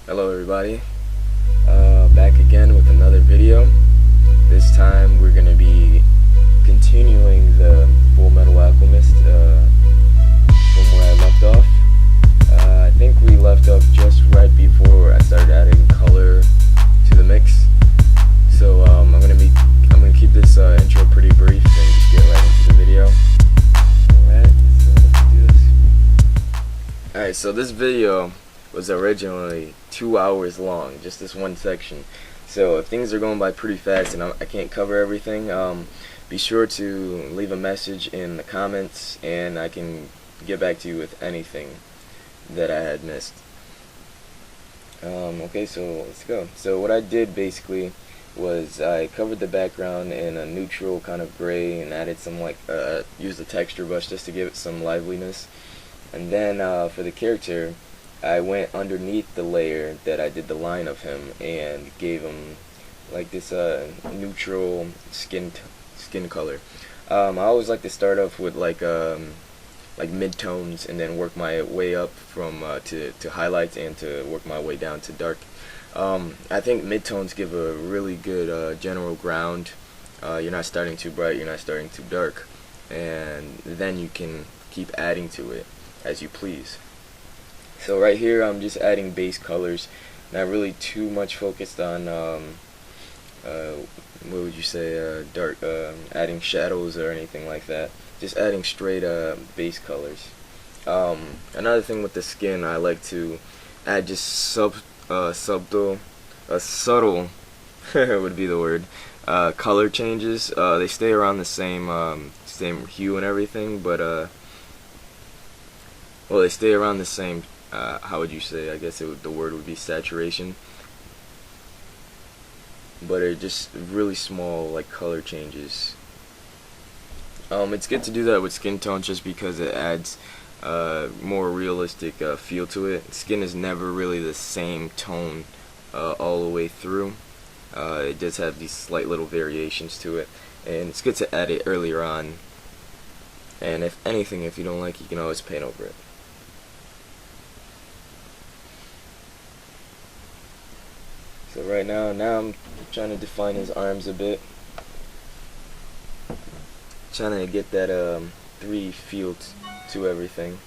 Hello everybody, back again with another video. This time we're going to be continuing the Fullmetal Alchemist from where I left off. I think we left off just right before I started adding color to the mix. So I'm gonna keep this intro pretty brief and just get right into the video. Alright, so let's do this. Alright, so this video was originally 2 hours long, just this one section. So if things are going by pretty fast and I can't cover everything, be sure to leave a message in the comments and I can get back to you with anything that I had missed. Okay, so let's go. So what I did basically was I covered the background in a neutral kind of gray and added some used a texture brush just to give it some liveliness. And then for the character, I went underneath the layer that I did the line of him and gave him like this neutral skin color. I always like to start off with like mid-tones and then work my way up from to highlights and to work my way down to dark. I think mid-tones give a really good general ground. You're not starting too bright, you're not starting too dark, and then you can keep adding to it as you please. So right here I'm just adding base colors, not really too much focused on what would you say, dark, adding shadows or anything like that. Just adding straight base colors. Another thing with the skin, I like to add just subtle would be the word, color changes. They stay around the same hue and everything, but well, they stay around the same. How would you say? I guess the word would be saturation. But they're just really small, like color changes. It's good to do that with skin tones just because it adds more realistic feel to it. Skin is never really the same tone all the way through. It does have these slight little variations to it, and it's good to add it earlier on. And if anything, if you don't like it, you can always paint over it. So right now I'm trying to define his arms a bit. Trying to get that 3D feel to everything.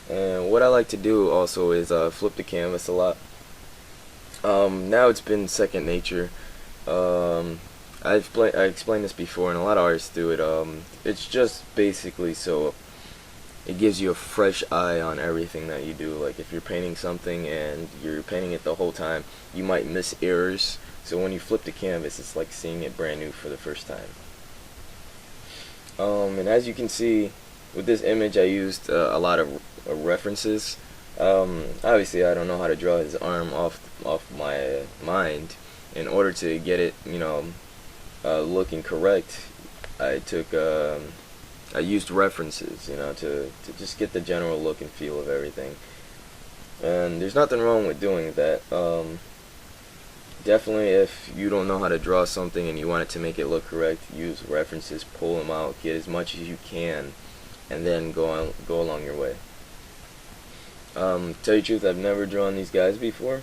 And what I like to do also is flip the canvas a lot. Now it's been second nature. I explained this before, and a lot of artists do it. It's just basically so it gives you a fresh eye on everything that you do. Like if you're painting something and you're painting it the whole time, you might miss errors. So when you flip the canvas, it's like seeing it brand new for the first time. And as you can see, with this image I used a lot of references. Obviously I don't know how to draw his arm off my mind. In order to get it, looking correct, I used references, to just get the general look and feel of everything. And there's nothing wrong with doing that. Definitely, if you don't know how to draw something and you want it to make it look correct, use references, pull them out, get as much as you can, and then go along your way. Tell you the truth, I've never drawn these guys before,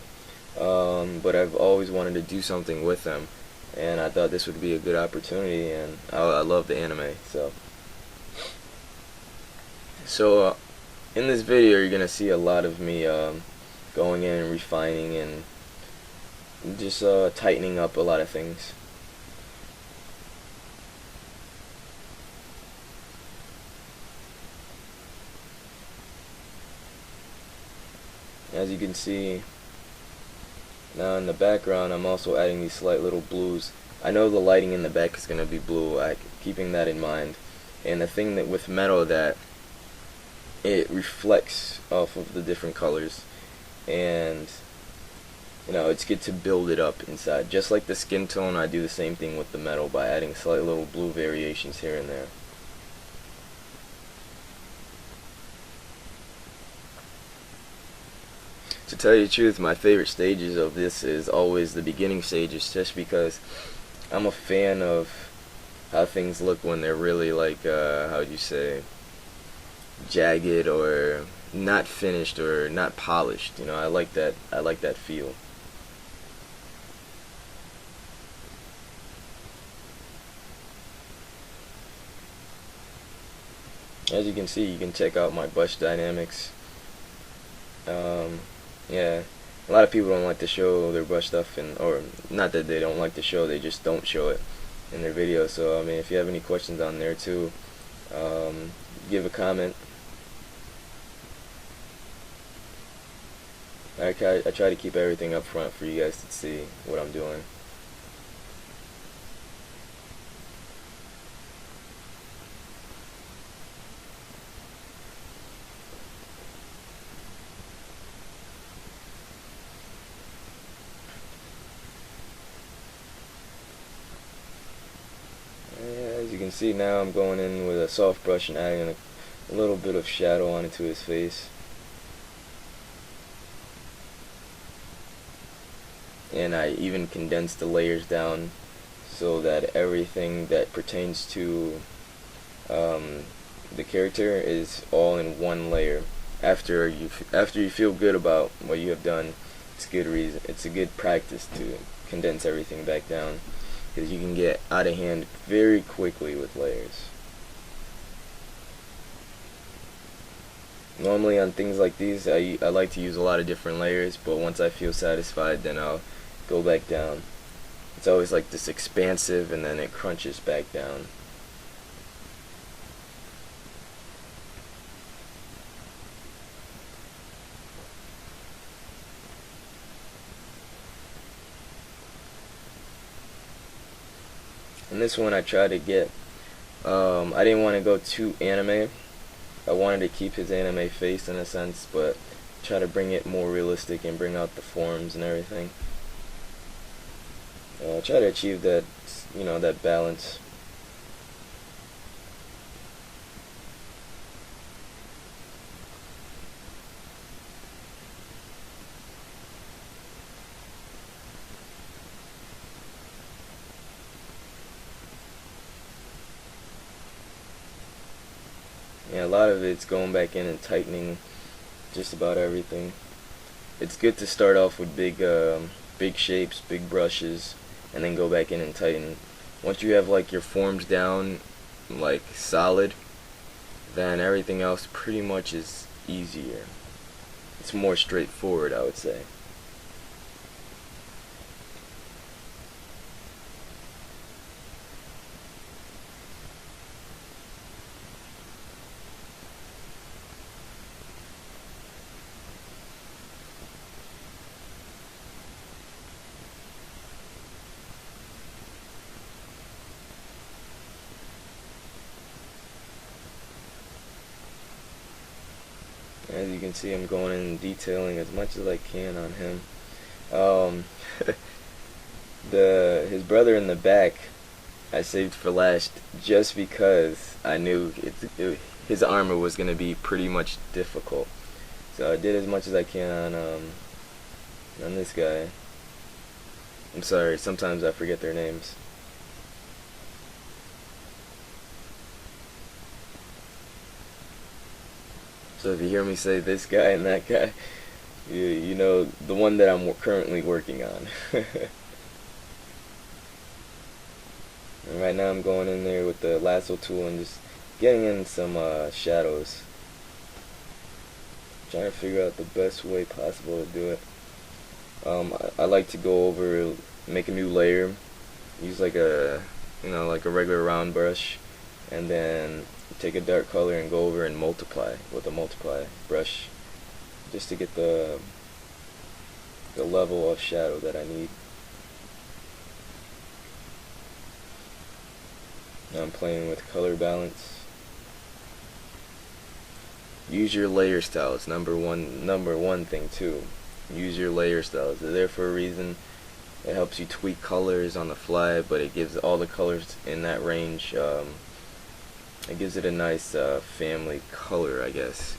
but I've always wanted to do something with them, and I thought this would be a good opportunity, and I love the anime, So in this video you're gonna see a lot of me going in and refining and just tightening up a lot of things. As you can see now in the background, I'm also adding these slight little blues. I know the lighting in the back is gonna be blue, keeping that in mind. And the thing that with metal, that it reflects off of the different colors, and it's good to build it up inside. Just like the skin tone, I do the same thing with the metal by adding slight little blue variations here and there. To tell you the truth, my favorite stages of this is always the beginning stages, just because I'm a fan of how things look when they're really like, how would you say, jagged or not finished or not polished. You know, I like that. I like that feel. As you can see, you can check out my brush dynamics. Yeah, a lot of people don't like to show their brush stuff, or not that they don't like to show, they just don't show it in their videos. So I mean, if you have any questions on there too, give a comment. I try to keep everything up front for you guys to see what I'm doing. As you can see now, I'm going in with a soft brush and adding a little bit of shadow onto his face. And I even condensed the layers down so that everything that pertains to the character is all in one layer. After you feel good about what you have done, it's a good practice to condense everything back down, because you can get out of hand very quickly with layers. Normally on things like these, I like to use a lot of different layers, but once I feel satisfied, then I'll go back down. It's always like this expansive, and then it crunches back down. And this one I tried to get, I didn't want to go too anime. I wanted to keep his anime face in a sense, but try to bring it more realistic and bring out the forms and everything. Try to achieve that, you know, that balance. Yeah, a lot of it's going back in and tightening just about everything. It's good to start off with big shapes, big brushes, and then go back in and tighten. Once you have like your forms down, like solid, then everything else pretty much is easier. It's more straightforward, I would say. As you can see, I'm going in and detailing as much as I can on him. His brother in the back I saved for last, just because I knew his armor was going to be pretty much difficult. So I did as much as I can on this guy. I'm sorry, sometimes I forget their names. So if you hear me say this guy and that guy, you know the one that I'm currently working on. And right now I'm going in there with the lasso tool and just getting in some shadows. Trying to figure out the best way possible to do it. I like to go over, make a new layer, use like a regular round brush, and then take a dark color and go over and multiply with a multiply brush, just to get the level of shadow that I need. Now I'm playing with color balance. Use your layer styles. Number one thing too. Use your layer styles. They're there for a reason. It helps you tweak colors on the fly, but it gives all the colors in that range. It gives it a nice family color, I guess.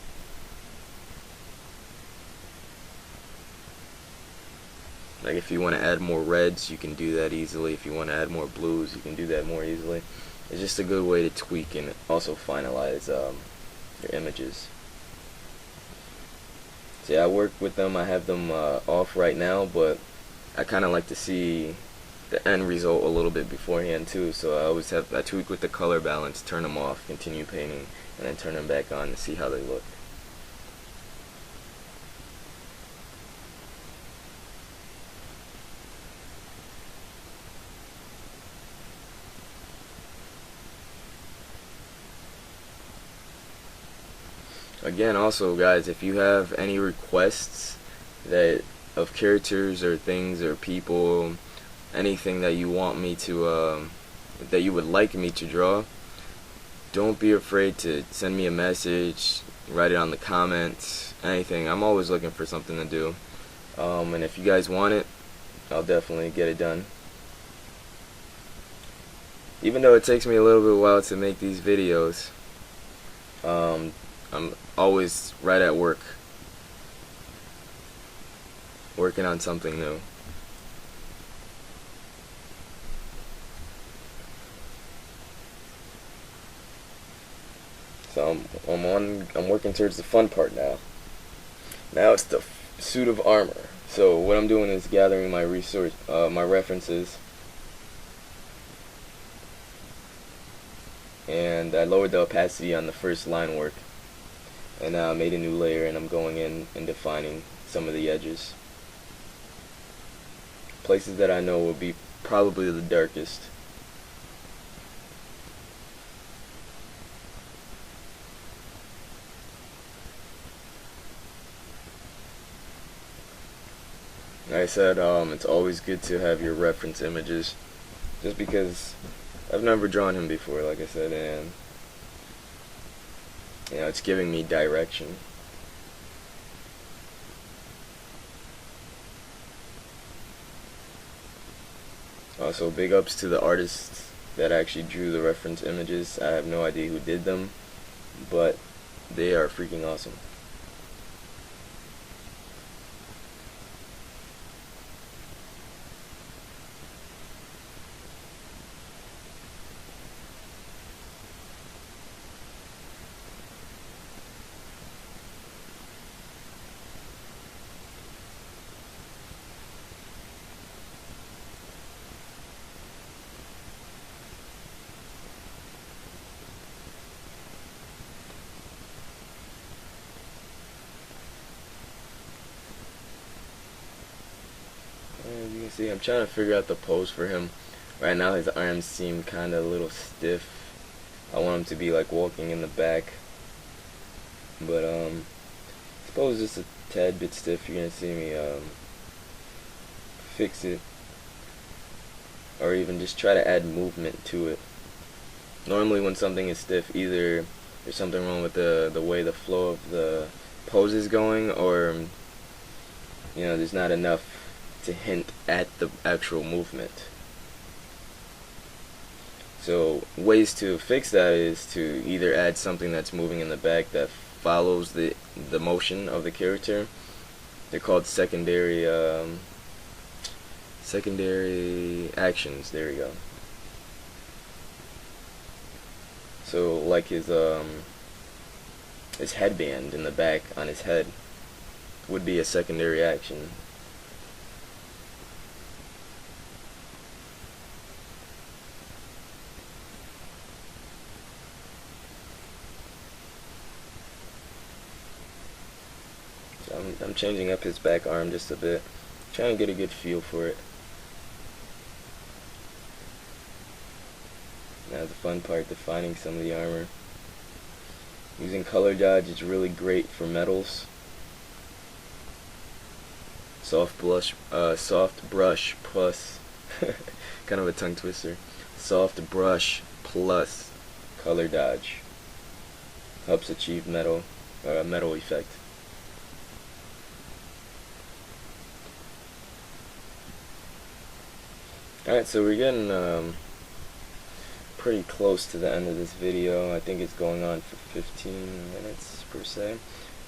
Like if you want to add more reds, you can do that easily. If you want to add more blues, you can do that more easily. It's just a good way to tweak and also finalize your images. So yeah, I work with them. I have them off right now, but I kind of like to see the end result a little bit beforehand too. So I tweak with the color balance, turn them off, continue painting, and then turn them back on to see how they look. Again, also guys, if you have any requests that of characters or things or people, anything that you want me to that you would like me to draw, don't be afraid to send me a message, write it on the comments, anything. I'm always looking for something to do, and if you guys want it, I'll definitely get it done. Even though it takes me a little bit while to make these videos, I'm always right at work, working on something new. So I'm working towards the fun part now. Now it's the suit of armor. So what I'm doing is gathering my my references, and I lowered the opacity on the first line work, and now I made a new layer, and I'm going in and defining some of the edges. Places that I know will be probably the darkest. Like I said, it's always good to have your reference images, just because I've never drawn him before, like I said, and you know, it's giving me direction. Also, big ups to the artists that actually drew the reference images. I have no idea who did them, but they are freaking awesome. As you can see, I'm trying to figure out the pose for him. Right now his arms seem kind of a little stiff. I want him to be like walking in the back, but I suppose just a tad bit stiff. You're gonna see me fix it, or even just try to add movement to it. Normally when something is stiff, either there's something wrong with the way the flow of the pose is going, or you know, there's not enough to hint at the actual movement. So ways to fix that is to either add something that's moving in the back that follows the motion of the character. They're called secondary actions. There we go. So like his headband in the back on his head would be a secondary action. So I'm changing up his back arm just a bit, trying to get a good feel for it. Now the fun part, defining some of the armor. Using color dodge is really great for metals. Soft brush plus kind of a tongue twister. Soft brush plus color dodge helps achieve metal effect. Alright, so we're getting pretty close to the end of this video. I think it's going on for 15 minutes per se,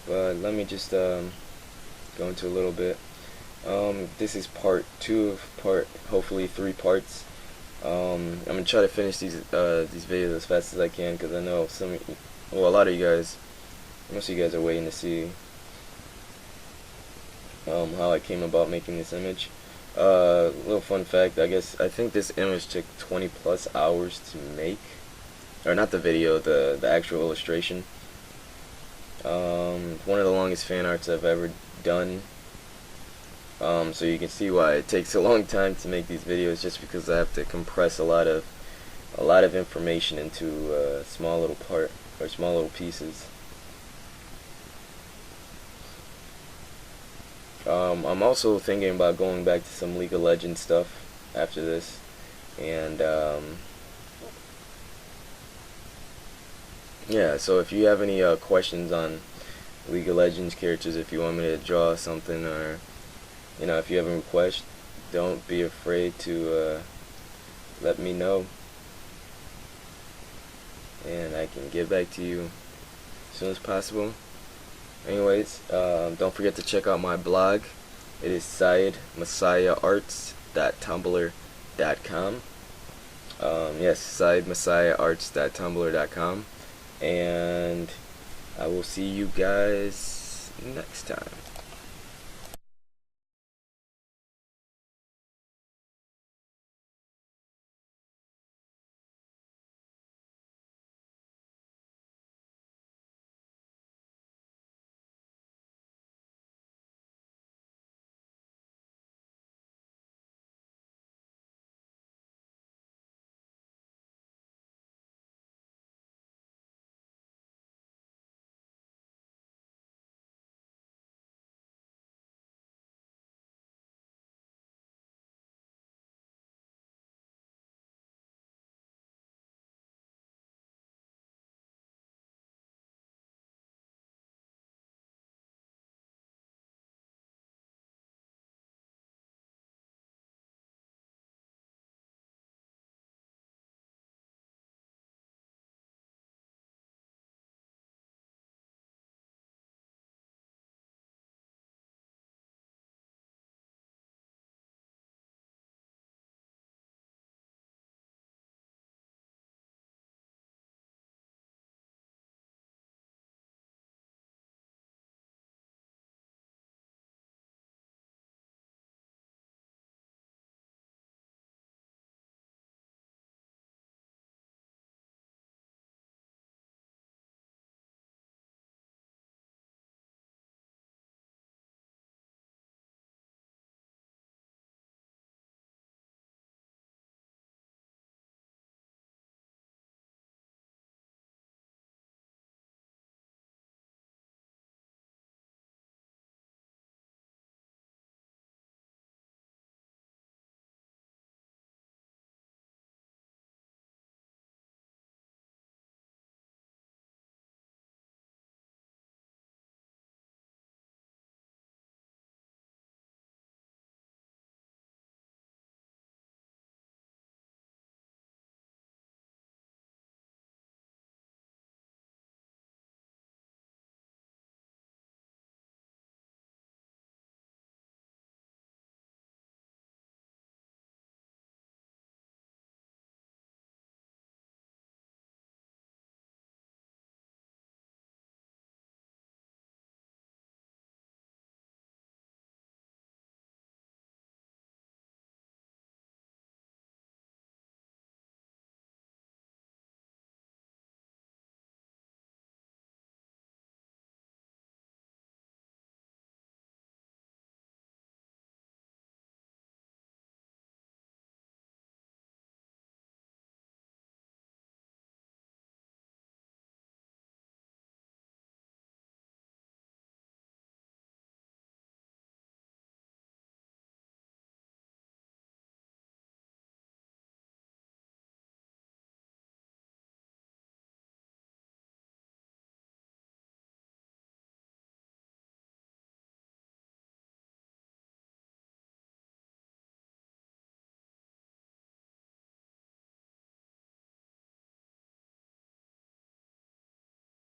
but let me just go into a little bit. This is part 2 of hopefully 3 parts. I'm gonna try to finish these videos as fast as I can, because I know a lot of you guys Most of you guys are waiting to see how I came about making this image. Little fun fact, I think this image took 20 plus hours to make, or not the video, the actual illustration. One of the longest fan arts I've ever done. So you can see why it takes a long time to make these videos, just because I have to compress a lot of information into a small little pieces. I'm also thinking about going back to some League of Legends stuff after this, and yeah, so if you have any questions on League of Legends characters, if you want me to draw something, or if you have a request, don't be afraid to let me know, and I can get back to you as soon as possible. Anyways, don't forget to check out my blog. It is SideMessiahArts.tumblr.com. Yes, SideMessiahArts.tumblr.com. And I will see you guys next time.